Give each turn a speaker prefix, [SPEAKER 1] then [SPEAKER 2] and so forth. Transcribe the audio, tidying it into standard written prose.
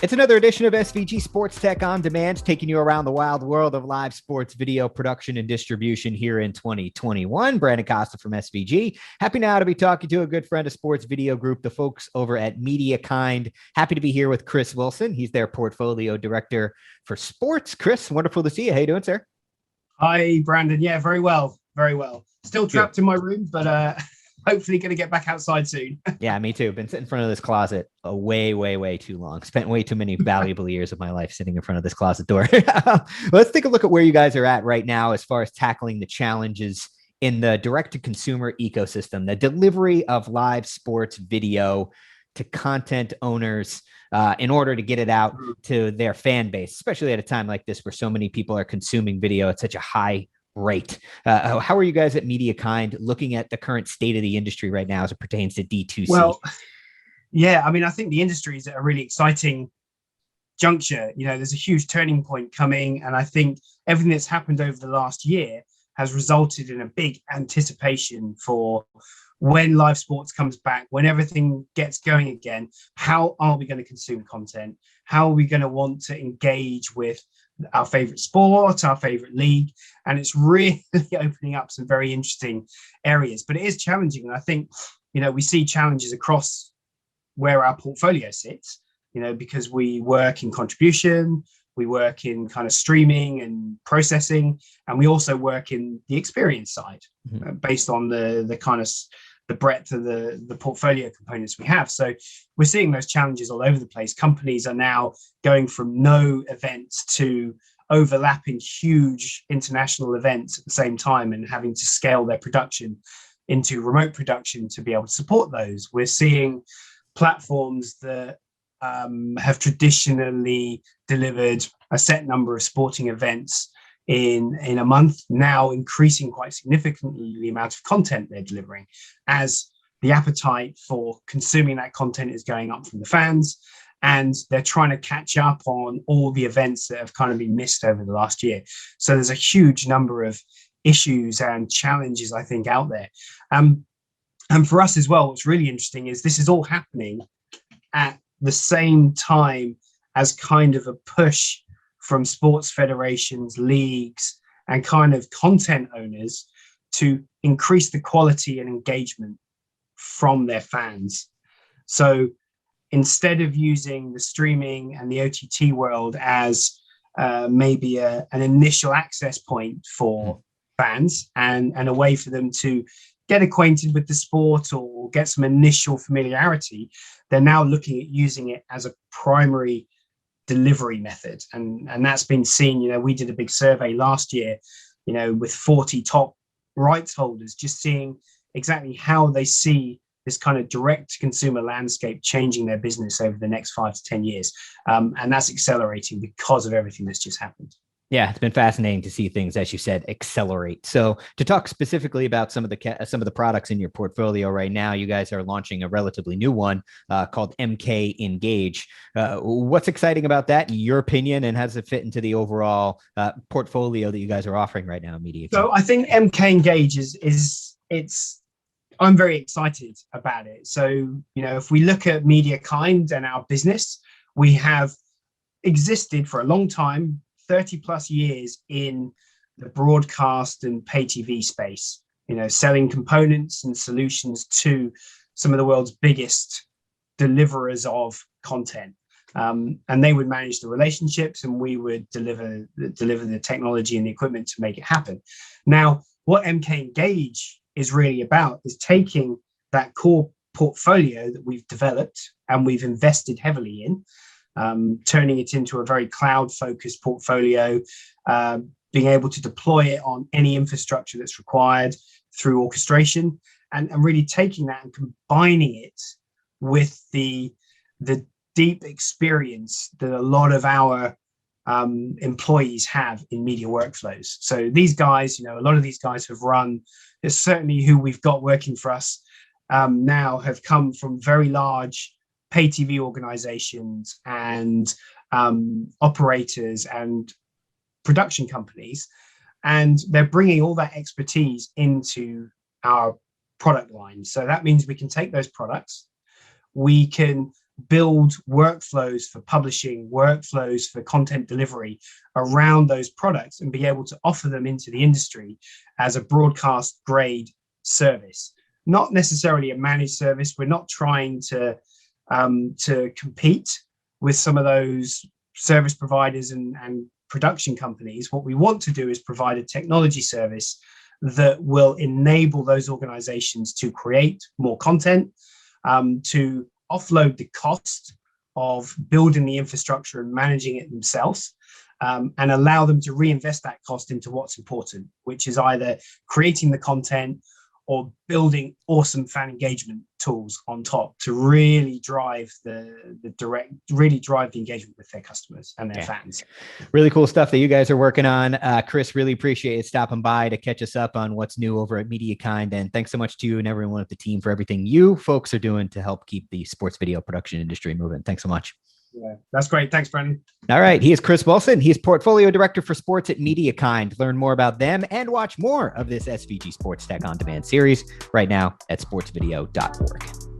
[SPEAKER 1] It's another edition of SVG SportsTech On Demand, taking you around the wild world of live sports video production and distribution here in 2021. Brandon Costa from SVG. Happy now to be talking to a good friend of Sports Video Group, the folks over at MediaKind. Happy to be here with Chris Wilson. He's their portfolio director for sports. Chris, wonderful to see you. How you doing, sir?
[SPEAKER 2] Hi, Brandon. Yeah, very well. Very well. Still trapped in my room, but hopefully going to get back outside soon.
[SPEAKER 1] Yeah, me too. Been sitting in front of this closet way too long. Spent way too many valuable years of my life sitting in front of this closet door. Let's take a look at where you guys are at right now as far as tackling the challenges in the direct-to-consumer ecosystem, the delivery of live sports video to content owners in order to get it out to their fan base, especially at a time like this where so many people are consuming video at such a high rate. How are you guys at MediaKind looking at the current state of the industry right now as it pertains to D2C?
[SPEAKER 2] Well, yeah, I mean, I think the industry is at a really exciting juncture. You know, there's a huge turning point coming, and I think everything that's happened over the last year has resulted in a big anticipation for when live sports comes back, when everything gets going again. How are we going to consume content? How are we going to want to engage with our favorite sport, our favorite league? And it's really opening up some very interesting areas, but it is challenging. And I think, you know, we see challenges across where our portfolio sits, you know, because we work in contribution, we work in kind of streaming and processing, and we also work in the experience side, based on the kind of the breadth of the portfolio components we have. So we're seeing those challenges all over the place. Companies are now going from no events to overlapping huge international events at the same time and having to scale their production into remote production to be able to support those. We're seeing platforms that have traditionally delivered a set number of sporting events in a month, now increasing quite significantly the amount of content they're delivering as the appetite for consuming that content is going up from the fans, and they're trying to catch up on all the events that have kind of been missed over the last year. So there's a huge number of issues and challenges, I think, out there. And for us as well, what's really interesting is this is all happening at the same time as kind of a push from sports federations, leagues, and kind of content owners to increase the quality and engagement from their fans. So instead of using the streaming and the OTT world as maybe an initial access point for fans and a way for them to get acquainted with the sport or get some initial familiarity, they're now looking at using it as a primary delivery method. And that's been seen. You know, we did a big survey last year, you know, with 40 top rights holders, just seeing exactly how they see this kind of direct consumer landscape changing their business over the next 5 to 10 years. And that's accelerating because of everything that's just happened.
[SPEAKER 1] Yeah, it's been fascinating to see things, as you said, accelerate. So to talk specifically about some of the products in your portfolio right now, you guys are launching a relatively new one called MK Engage. What's exciting about that, in your opinion, and how does it fit into the overall portfolio that you guys are offering right now, Media?
[SPEAKER 2] So I think MK Engage I'm very excited about it. So, you know, if we look at MediaKind and our business, we have existed for a long time, 30 plus years in the broadcast and pay TV space, you know, selling components and solutions to some of the world's biggest deliverers of content. And they would manage the relationships and we would deliver the technology and the equipment to make it happen. Now, what MK Engage is really about is taking that core portfolio that we've developed and we've invested heavily in, turning it into a very cloud-focused portfolio, being able to deploy it on any infrastructure that's required through orchestration, and really taking that and combining it with the deep experience that a lot of our employees have in media workflows. So these guys, you know, a lot of these guys have run, certainly who we've got working for us now, have come from very large pay TV organizations and operators and production companies, and they're bringing all that expertise into our product line. So that means we can take those products, we can build workflows for publishing, workflows for content delivery around those products, and be able to offer them into the industry as a broadcast grade service. Not necessarily a managed service. We're not trying to compete with some of those service providers and production companies. What we want to do is provide a technology service that will enable those organizations to create more content, to offload the cost of building the infrastructure and managing it themselves, and allow them to reinvest that cost into what's important, which is either creating the content or building awesome fan engagement tools on top to really drive the engagement with their customers and their fans.
[SPEAKER 1] Really cool stuff that you guys are working on. Chris, really appreciate it stopping by to catch us up on what's new over at MediaKind. And thanks so much to you and everyone at the team for everything you folks are doing to help keep the sports video production industry moving. Thanks so much.
[SPEAKER 2] Yeah, that's great. Thanks, Brendan.
[SPEAKER 1] All right. He is Chris Wilson. He's Portfolio Director for Sports at MediaKind. Learn more about them and watch more of this SVG SportsTech On Demand series right now at sportsvideo.org.